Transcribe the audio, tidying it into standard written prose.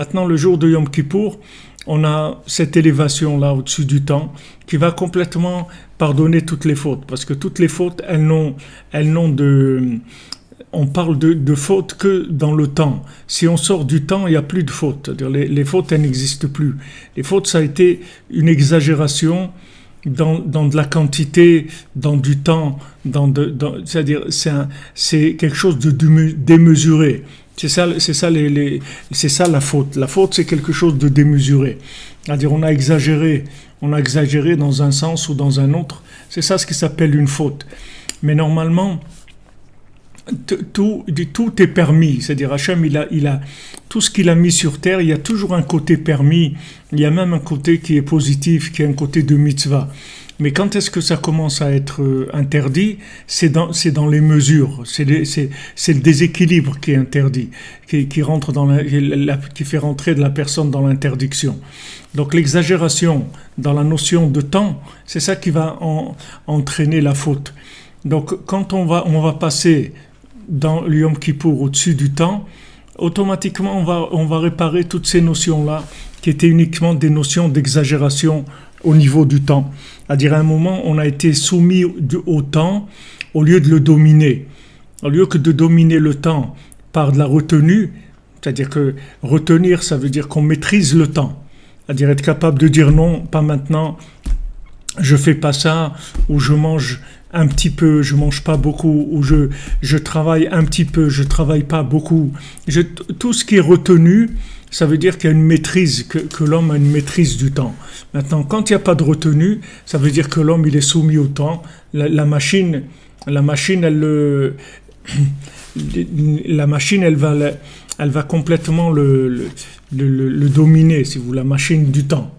Maintenant, le jour de Yom Kippour, on a cette élévation-là au-dessus du temps qui va complètement pardonner toutes les fautes. Parce que toutes les fautes, elles n'ont de... On parle de fautes que dans le temps. Si on sort du temps, il n'y a plus de fautes. C'est-à-dire les fautes, elles n'existent plus. Les fautes, ça a été une exagération dans de la quantité, dans du temps, c'est-à-dire c'est quelque chose de démesuré. C'est ça la faute. La faute, c'est quelque chose de démesuré. C'est-à-dire on a exagéré dans un sens ou dans un autre. C'est ça ce qui s'appelle une faute. Mais normalement, tout est permis. C'est-à-dire Hachem, il a tout ce qu'il a mis sur terre, il y a toujours un côté permis. Il y a même un côté qui est positif, qui est un côté de mitzvah. Mais quand est-ce que ça commence à être interdit? C'est dans les mesures. C'est le déséquilibre qui est interdit, qui rentre qui fait rentrer de la personne dans l'interdiction. Donc l'exagération dans la notion de temps, c'est ça qui va entraîner la faute. Donc quand on va passer dans le Yom Kippour au-dessus du temps, automatiquement on va réparer toutes ces notions-là qui étaient uniquement des notions d'exagération au niveau du temps. C'est-à-dire à un moment, on a été soumis au temps au lieu de le dominer. Au lieu que de dominer le temps par de la retenue, c'est-à-dire que retenir, ça veut dire qu'on maîtrise le temps. C'est-à-dire être capable de dire non, pas maintenant, je fais pas ça, ou je mange un petit peu, je mange pas beaucoup, ou je travaille un petit peu, je travaille pas beaucoup. Tout ce qui est retenu, ça veut dire qu'il y a une maîtrise, que l'homme a une maîtrise du temps. Maintenant, quand il n'y a pas de retenue, ça veut dire que l'homme il est soumis au temps. La machine, elle va complètement le dominer, si vous voulez, la machine du temps.